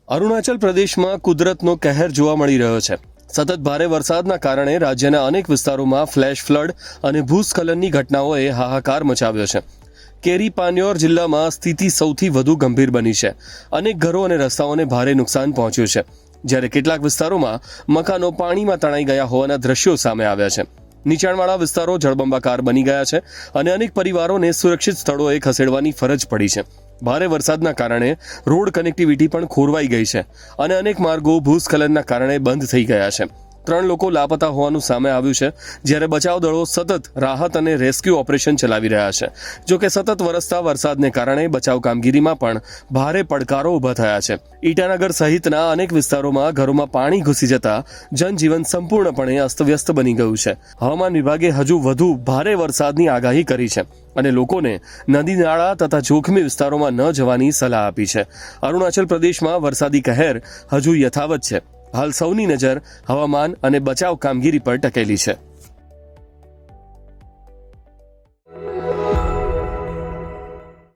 અરુણાચલ પ્રદેશમાં કુદરતનો કહેર જોવા મળી રહ્યો છે. સતત ભારે વરસાદના કારણે રાજ્યના અનેક વિસ્તારોમાં ફ્લેશ ફ્લડ અને ભૂસ્ખલનની ઘટનાઓએ હાહાકાર મચાવ્યો છે. કેરી પાન્યોર જિલ્લામાં સ્થિતિ સૌથી વધુ ગંભીર બની છે. અનેક ઘરો અને રસ્તાઓને ભારે નુકસાન પહોંચ્યું છે, જ્યારે કેટલાક વિસ્તારોમાં મકાનો પાણીમાં તણાઈ ગયા હોવાના દ્રશ્યો સામે આવ્યા છે. નીચાણવાળા વિસ્તારો જળબંબાકાર બની ગયા છે અને અનેક પરિવારોને સુરક્ષિત સ્થળોએ ખસેડવાની ફરજ પડી છે. ભારે વરસાદના કારણે રોડ કનેક્ટિવિટી પણ ખોરવાઈ ગઈ છે અને અનેક માર્ગો ભૂસ્ખલનના કારણે બંધ થઈ ગયા છે. 3 લોકો લાપતા હોવાનું સામે આવ્યું છે, જ્યારે બચાવ દળો સતત રાહત અને રેસ્ક્યુ ઓપરેશન ચલાવી રહ્યા છે. જો કે સતત વરસતા વરસાદને કારણે બચાવ કામગીરીમાં પણ ભારે પડકારો ઊભા થયા છે. ઈટાનગર સહિતના અનેક વિસ્તારોમાં ઘરોમાં પાણી ઘૂસી જતા જનજીવન સંપૂર્ણપણે અસ્તવ્યસ્ત બની ગયું છે. હવામાન વિભાગે હજુ વધુ ભારે વરસાદની આગાહી કરી છે અને લોકોને નદી નાળા તથા જોખમી વિસ્તારોમાં ન જવાની સલાહ આપી છે. અરુણાચલ પ્રદેશમાં વરસાદી કહેર હજુ યથાવત છે. હાલ સૌની નજર હવામાન અને બચાવ કામગીરી પર ટકેલી છે.